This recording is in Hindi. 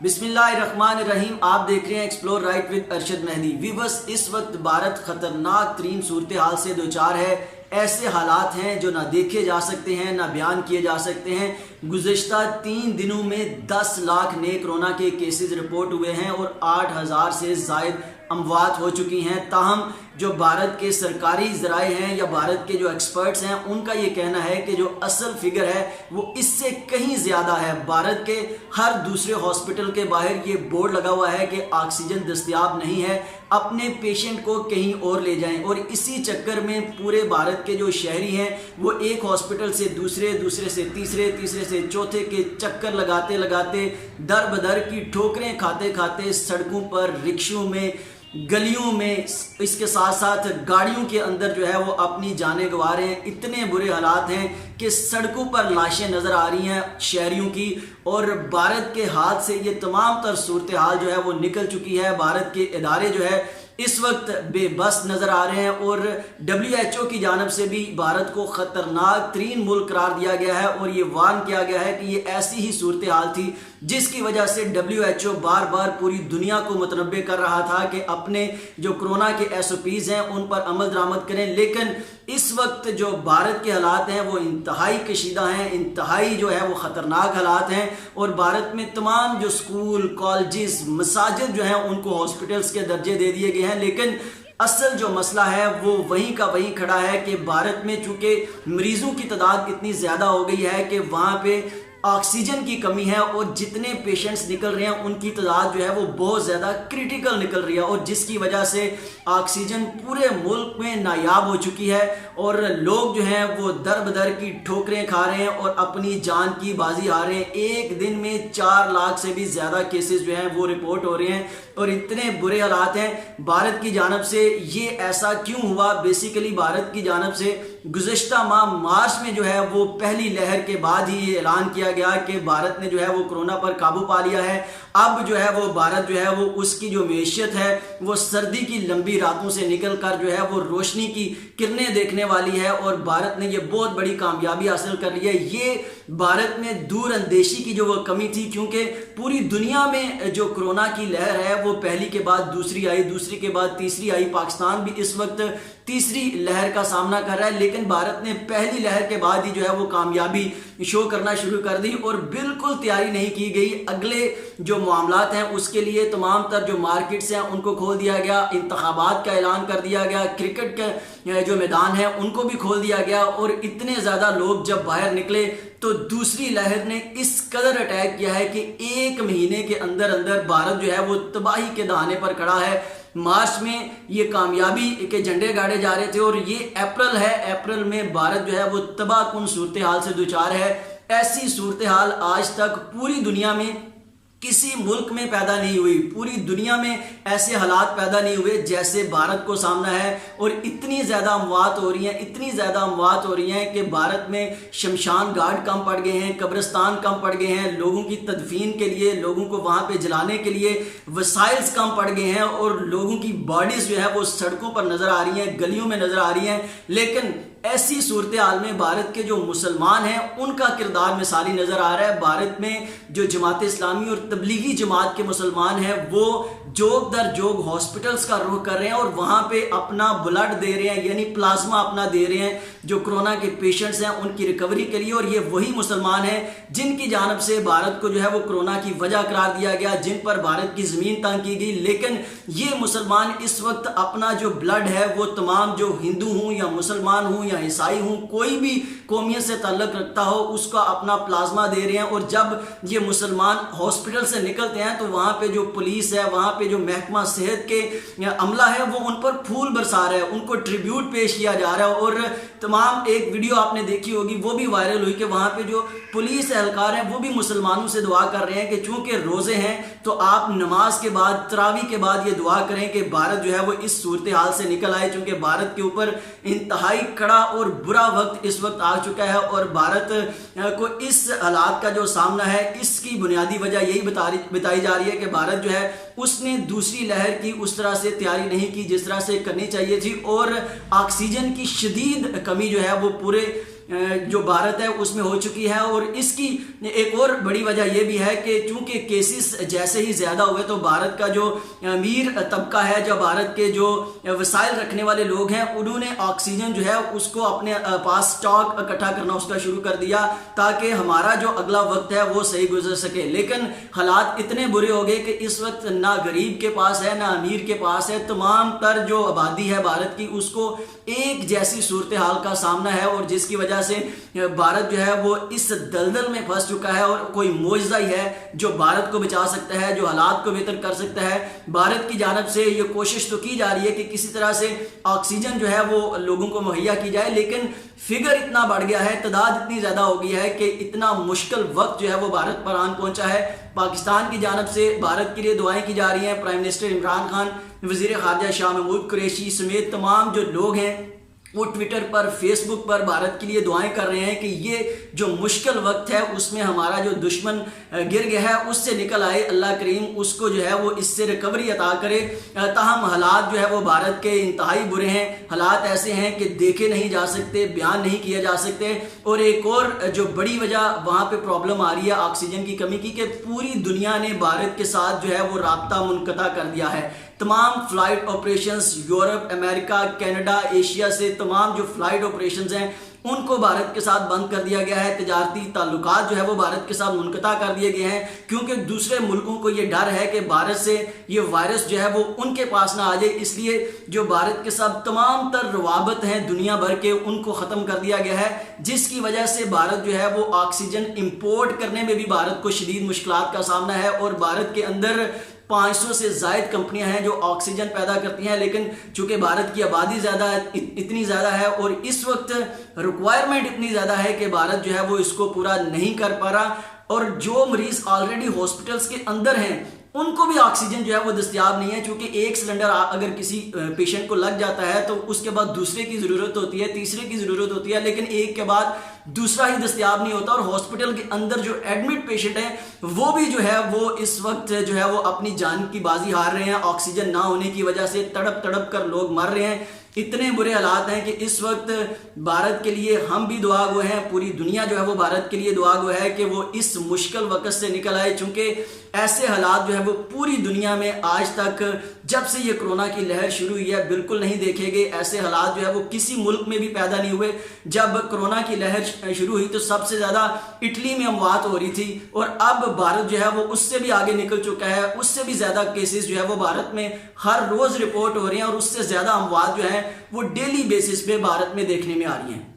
बिस्मिल्लाहिर्रहमानिर्रहीम। आप देख रहे हैं explore right with Arshad Mehdi. Viewers, इस वक्त भारत खतरनाक तरीन सूरत हाल से दो चार है। ऐसे हालात हैं जो ना देखे जा सकते हैं ना बयान किए जा सकते हैं। गुज़िश्ता 3 दिनों में 10 लाख नए कोरोना के केसेस रिपोर्ट हुए हैं और 8,000 से ज़ायद अमवात हो चुकी हैं। ताहम जो भारत के सरकारी ज़राए हैं या भारत के जो एक्सपर्ट्स हैं उनका ये कहना है कि जो असल फिगर है वो इससे कहीं ज़्यादा है। भारत के हर दूसरे हॉस्पिटल के बाहर ये बोर्ड लगा हुआ है कि ऑक्सीजन दस्तयाब नहीं है, अपने पेशेंट को कहीं और ले जाएं। और इसी चक्कर में पूरे भारत के जो शहरी हैं वो एक हॉस्पिटल से दूसरे, दूसरे से तीसरे, तीसरे से चौथे के चक्कर लगाते लगाते दर बदर की ठोकरें खाते खाते सड़कों पर, रिक्शों में, गलियों में, इसके साथ साथ गाड़ियों के अंदर जो है वो अपनी जानें गंवा रहे हैं। इतने बुरे हालात हैं कि सड़कों पर लाशें नज़र आ रही हैं शहरियों की। और भारत के हाथ से ये तमाम तर सूरत हाल जो है वो निकल चुकी है। भारत के इदारे जो है इस वक्त बेबस नज़र आ रहे हैं और WHO की जानब से भी भारत को ख़तरनाक तरीन मुल्क करार दिया गया है और ये वार्न किया गया है कि ये ऐसी ही सूरत हाल थी जिसकी वजह से WHO बार बार पूरी दुनिया को मुतनब्बे कर रहा था कि अपने जो कोरोना के SOPs हैं उन पर अमल दरामद करें। लेकिन इस वक्त जो भारत के हालात हैं वो इंतहाई कशीदा हैं, इंतहाई जो है वो ख़तरनाक हालात हैं। और भारत में तमाम जो स्कूल, कॉलेजेस, मसाजिद जो हैं उनको हॉस्पिटल्स के दर्जे दे दिए गए हैं। लेकिन असल जो मसला है वो वहीं का वहीं खड़ा है कि भारत में चूंकि मरीजों की तादाद इतनी ज़्यादा हो गई है कि वहाँ पे ऑक्सीजन की कमी है और जितने पेशेंट्स निकल रहे हैं उनकी तादाद जो है वो बहुत ज़्यादा क्रिटिकल निकल रही है और जिसकी वजह से ऑक्सीजन पूरे मुल्क में नायाब हो चुकी है और लोग जो हैं वो दर बदर की ठोकरें खा रहे हैं और अपनी जान की बाजी हार रहे हैं। एक दिन में 4 लाख से भी ज़्यादा केसेस जो हैं वो रिपोर्ट हो रहे हैं और इतने बुरे हालात हैं। भारत की जानब से ये ऐसा क्यों हुआ? बेसिकली भारत की जानब से गुज़िश्ता माह मार्च में जो है वो पहली लहर के बाद ही ये ऐलान किया गया कि भारत ने जो है वो कोरोना पर काबू पा लिया है। अब जो है वो भारत जो है वो उसकी जो मैशियत है वो सर्दी की लंबी रातों से निकल कर जो है वो रोशनी की किरणें देखने वाली है और भारत ने ये बहुत बड़ी कामयाबी हासिल कर ली है। ये भारत में दूर अंदेशी की जो वो कमी थी, क्योंकि पूरी दुनिया में जो कोरोना की लहर है वो पहली के बाद दूसरी आई, दूसरी के बाद तीसरी आई। पाकिस्तान भी इस वक्त तीसरी लहर का सामना कर रहा है, लेकिन भारत ने पहली लहर के बाद ही जो है वो कामयाबी शो करना शुरू कर दी और बिल्कुल तैयारी नहीं की गई। अगले जो मामलात हैं उसके लिए तमाम तर जो मार्केट्स हैं उनको खोल दिया गया, इंतखाबात का ऐलान कर दिया गया, क्रिकेट के जो मैदान है उनको भी खोल दिया गया और इतने ज़्यादा लोग जब बाहर निकले तो दूसरी लहर ने इस कदर अटैक किया है कि 1 महीने के अंदर अंदर भारत जो है वो तबाही के दहाने पर खड़ा है। मार्च में ये कामयाबी के झंडे गाड़े जा रहे थे और ये अप्रैल है, अप्रैल में भारत जो है वो तबाहकुन सूरत हाल से दुचार है। ऐसी सूरत हाल आज तक पूरी दुनिया में किसी मुल्क में पैदा नहीं हुई, पूरी दुनिया में ऐसे हालात पैदा नहीं हुए जैसे भारत को सामना है। और इतनी ज़्यादा अमवात हो रही हैं, इतनी ज़्यादा अमवात हो रही हैं कि भारत में शमशान घाट कम पड़ गए हैं, कब्रिस्तान कम पड़ गए हैं, लोगों की तदफीन के लिए, लोगों को वहाँ पे जलाने के लिए वसाइल्स कम पड़ गए हैं और लोगों की बॉडीज़ जो है वो सड़कों पर नज़र आ रही हैं, गलियों में नज़र आ रही हैं। लेकिन ऐसी सूरत हाल में भारत के जो मुसलमान हैं उनका किरदार मिसाली नज़र आ रहा है। भारत में जो जमात इस्लामी और तबलीगी जमात के मुसलमान हैं वो जोग दर जोग हॉस्पिटल्स का रुख कर रहे हैं और वहाँ पे अपना ब्लड दे रहे हैं, यानी प्लाज्मा अपना दे रहे हैं जो कोरोना के पेशेंट्स हैं उनकी रिकवरी के लिए। और ये वही मुसलमान हैं जिनकी जानब से भारत को जो है वो कोरोना की वजह करार दिया गया, जिन पर भारत की ज़मीन तंग की गई। लेकिन ये मुसलमान इस वक्त अपना जो ब्लड है वो तमाम जो हिंदू हूँ या मुसलमान हूँ या ईसाई हूँ, कोई भी कौमियत से ताल्लुक़ रखता हो, उसका अपना प्लाज्मा दे रहे हैं। और जब ये मुसलमान हॉस्पिटल से निकलते हैं तो वहाँ पे जो पुलिस है, वहाँ पे जो महकमा सेहत के अमला है वो उन पर फूल बरसा रहा है, उनको ट्रिब्यूट पेश किया जा रहा है। और तमाम एक वीडियो आपने देखी होगी वो भी वायरल हुई कि वहाँ पे जो पुलिस एहलकार हैं वो भी मुसलमानों से दुआ कर रहे हैं कि चूँकि रोज़े हैं तो आप नमाज के बाद, तरावी के बाद ये दुआ करें कि भारत जो है वो इस सूरत हाल से निकल आए, क्योंकि भारत के ऊपर इंतहाई कड़ा और बुरा वक्त इस वक्त आ चुका है। और भारत को इस हालात का जो सामना है इसकी बुनियादी वजह यही बताई जा रही है कि भारत जो है उसने दूसरी लहर की उस तरह से तैयारी नहीं की जिस तरह से करनी चाहिए थी और ऑक्सीजन की शदीद कमी जो है वो पूरे जो भारत है उसमें हो चुकी है। और इसकी एक और बड़ी वजह यह भी है कि चूंकि केसेस जैसे ही ज्यादा हुए तो भारत का जो अमीर तबका है, जो भारत के जो वसाइल रखने वाले लोग हैं, उन्होंने ऑक्सीजन जो है उसको अपने पास स्टॉक इकट्ठा करना उसका शुरू कर दिया ताकि हमारा जो अगला वक्त है वो सही गुजर सके। लेकिन हालात इतने बुरे हो गए कि इस वक्त ना गरीब के पास है ना अमीर के पास है, तमाम तर जो आबादी है भारत की उसको एक जैसी सूरत हाल का सामना है। और जिसकी वजह से भारत जो है वो इस दलदल में फंस चुका है और कोई मौजज़ा ही है जो भारत को बचा सकता है, जो हालात को बेहतर कर सकता है। भारत की जानिब से ये कोशिश तो की जा रही है कि किसी तरह से ऑक्सीजन जो है वो लोगों को मुहैया की जाए, लेकिन फिगर इतना बढ़ गया है, तादाद इतनी ज्यादा हो गई है कि इतना मुश्किल वक्त जो है वो भारत पर आन पहुंचा है। पाकिस्तान की जानिब से भारत के लिए दुआएं की जा रही हैं। प्राइम मिनिस्टर इमरान खान, वजीर खारजा शाह महमूद कुरैशी समेत तमाम जो लोग हैं वो ट्विटर पर, फेसबुक पर भारत के लिए दुआएं कर रहे हैं कि ये जो मुश्किल वक्त है उसमें हमारा जो दुश्मन गिर गया है उससे निकल आए, अल्लाह करीम उसको जो है वो इससे रिकवरी अता करे। ताहम हालात जो है वो भारत के इंतहाई बुरे हैं, हालात ऐसे हैं कि देखे नहीं जा सकते, बयान नहीं किए जा सकते। और एक और जो बड़ी वजह वहाँ पे प्रॉब्लम आ रही है ऑक्सीजन की कमी की, कि पूरी दुनिया ने भारत के साथ जो है वो राब्ता मुनक़ता कर दिया है। तमाम flight operations Europe, America, Canada, Asia से तमाम जो फ्लाइट ऑपरेशंस हैं उनको भारत के साथ बंद कर दिया गया है। तिजारती ताल्लुकात जो है वो भारत के साथ मुनक़ता कर दिए गए हैं, क्योंकि दूसरे मुल्कों को ये डर है कि भारत से ये वायरस जो है वो उनके पास ना आ जाए। इसलिए जो भारत के साथ तमाम तर रवाबत हैं दुनिया भर के, उनको ख़त्म कर दिया गया है, जिसकी वजह से भारत जो है वो ऑक्सीजन इंपोर्ट करने में भी भारत को शदीद मुश्किलात का सामना है। और भारत के अंदर 500 से ज़ायद कंपनियां हैं जो ऑक्सीजन पैदा करती हैं, लेकिन चूंकि भारत की आबादी ज़्यादा इतनी ज़्यादा है और इस वक्त रिक्वायरमेंट इतनी ज़्यादा है कि भारत जो है वो इसको पूरा नहीं कर पा रहा। और जो मरीज ऑलरेडी हॉस्पिटल्स के अंदर हैं उनको भी ऑक्सीजन जो है वो दस्तयाब नहीं है, क्योंकि एक सिलेंडर अगर किसी पेशेंट को लग जाता है तो उसके बाद दूसरे की ज़रूरत होती है, तीसरे की ज़रूरत होती है, लेकिन एक के बाद दूसरा ही दस्तयाब नहीं होता। और हॉस्पिटल के अंदर जो एडमिट पेशेंट हैं वो भी जो है वो इस वक्त जो है वो अपनी जान की बाजी हार रहे हैं। ऑक्सीजन ना होने की वजह से तड़प तड़प कर लोग मर रहे हैं। इतने बुरे हालात हैं कि इस वक्त भारत के लिए हम भी दुआ गो हैं, पूरी दुनिया जो है वो भारत के लिए दुआ गो है कि वो इस मुश्किल वक्त से निकल आए, चूंकि ऐसे हालात जो है वो पूरी दुनिया में आज तक जब से ये कोरोना की लहर शुरू हुई है बिल्कुल नहीं देखे गए। ऐसे हालात जो है वो किसी मुल्क में भी पैदा नहीं हुए। जब कोरोना की लहर शुरू हुई तो सबसे ज्यादा इटली में अमवात हो रही थी, और अब भारत जो है वो उससे भी आगे निकल चुका है। उससे भी ज्यादा केसेस जो है वो भारत में हर रोज रिपोर्ट हो रहे हैं, और उससे ज्यादा अमवात जो है वो डेली बेसिस पे भारत में देखने में आ रही हैं।